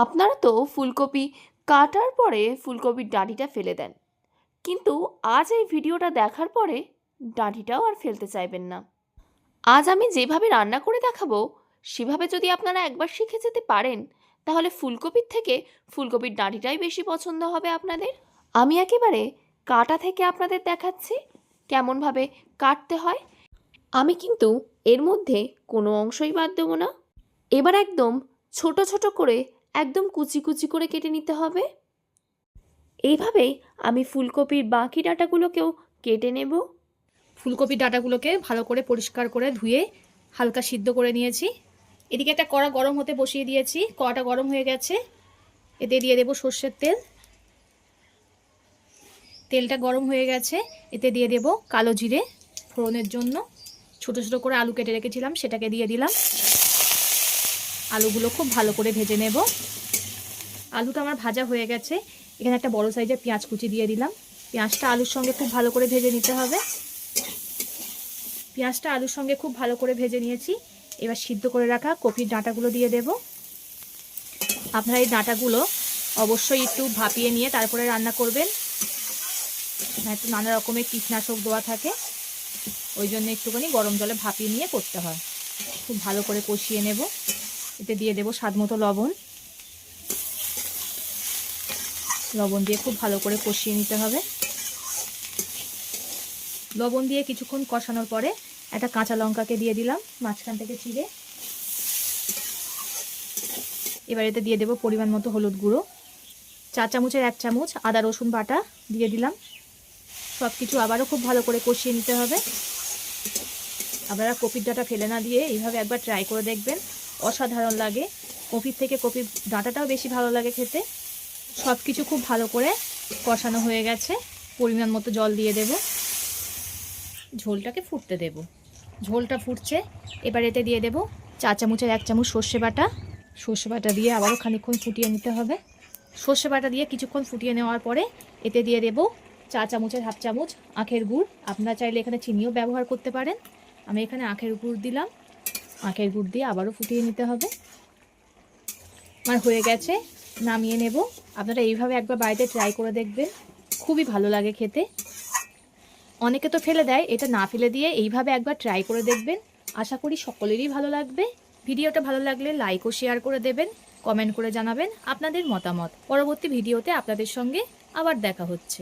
আপনারা তো ফুলকপি কাটার পরে ফুলকপির ডাঁটিটা ফেলে দেন, কিন্তু আজ এই ভিডিওটা দেখার পরে ডাঁটিটাও আর ফেলতে চাইবেন না। আজ আমি যেভাবে রান্না করে দেখাবো সেভাবে যদি আপনারা একবার শিখে যেতে পারেন, তাহলে ফুলকপির থেকে ফুলকপির ডাঁটিটাই বেশি পছন্দ হবে আপনাদের। আমি একেবারে কাটা থেকে আপনাদের দেখাচ্ছি কেমনভাবে কাটতে হয়। আমি কিন্তু এর মধ্যে কোনো অংশই বাদ দেবো না। এবার একদম ছোট ছোট করে, একদম কুচি কুচি করে কেটে নিতে হবে। এইভাবেই আমি ফুলকপির বাকি ডাঁটাগুলোকেও কেটে নেব। ফুলকপির ডাঁটাগুলোকে ভালো করে পরিষ্কার করে ধুয়ে হালকা সিদ্ধ করে নিয়েছি। এদিকে একটা কড়া গরম হতে বসিয়ে দিয়েছি। কড়াটা গরম হয়ে গেছে, এতে দিয়ে দেব সর্ষের তেল। তেলটা গরম হয়ে গেছে, এতে দিয়ে দেব কালো জিরে ফোড়নের জন্য। ছোট ছোট করে আলু কেটে রেখেছিলাম, সেটাকে দিয়ে দিলাম। আলুগুলো খুব ভালো করে ভেজে নেব। আলুটা আমার ভাজা হয়ে গেছে, এখানে একটা বড় সাইজের পেঁয়াজ কুচি দিয়ে দিলাম। পেঁয়াজটা আলুর সঙ্গে খুব ভালো করে ভেজে নিতে হবে। পেঁয়াজটা আলুর সঙ্গে খুব ভালো করে ভেজে নিয়েছি। এবার সিদ্ধ করে রাখা কপির ডাঁটাগুলো দিয়ে দেব। আপনারা এই ডাঁটাগুলো অবশ্যই একটু ভাপিয়ে নিয়ে তারপরে রান্না করবেন। একটু নানা রকমের কীটনাশক দেওয়া থাকে, ওই জন্য একটুখানি গরম জলে ভাপিয়ে নিয়ে করতে হয়। খুব ভালো করে কষিয়ে নেব। এতে দিয়ে দেব স্বাদ মতো লবণ। লবণ দিয়ে খুব ভালো করে কষিয়ে নিতে হবে। লবণ দিয়ে কিছুক্ষণ কষানোর পরে একটা কাঁচা লঙ্কাকে দিয়ে দিলাম মাঝখান থেকে চিড়ে। এবার এতে দিয়ে দেব পরিমাণ মতো হলুদ গুঁড়ো, 4 চামচের 1 চামচ আদা রসুন বাটা দিয়ে দিলাম। সব কিছু আবারও খুব ভালো করে কষিয়ে নিতে হবে। আপনারা কপির ডাঁটা ফেলে না দিয়ে এইভাবে একবার ট্রাই করে দেখবেন, অসাধারণ লাগে। কপির থেকে কপির ডাঁটাটাও বেশি ভালো লাগে খেতে। সব কিছু খুব ভালো করে কষানো হয়ে গেছে, পরিমাণ মতো জল দিয়ে দেব। ঝোলটাকে ফুটতে দেব। ঝোলটা ফুটছে, এবার এতে দিয়ে দেব 4 চামচের 1 চামচ সর্ষে বাটা। সর্ষে বাটা দিয়ে আবারও খানিকক্ষণ ফুটিয়ে নিতে হবে। সর্ষে বাটা দিয়ে কিছুক্ষণ ফুটিয়ে নেওয়ার পরে এতে দিয়ে দেব 4 চামচের 1/2 চামচ আখের গুড়। আপনারা চাইলে এখানে চিনিও ব্যবহার করতে পারেন। আমি এখানে আখের গুড় দিলাম। আখের গুড় দিয়ে আবারও ফুটিয়ে নিতে হবে। আমার হয়ে গেছে, নামিয়ে নেব। আপনারা এইভাবে একবার বাড়িতে ট্রাই করে দেখবেন, খুবই ভালো লাগে খেতে। অনেকে তো ফেলে দেয়, এটা না ফেলে দিয়ে এইভাবে একবার ট্রাই করে দেখবেন, আশা করি সকলেরই ভালো লাগবে। ভিডিওটা ভালো লাগলে লাইক ও শেয়ার করে দেবেন, কমেন্ট করে জানাবেন আপনাদের মতামত। পরবর্তী ভিডিওতে আপনাদের সঙ্গে আবার দেখা হচ্ছে।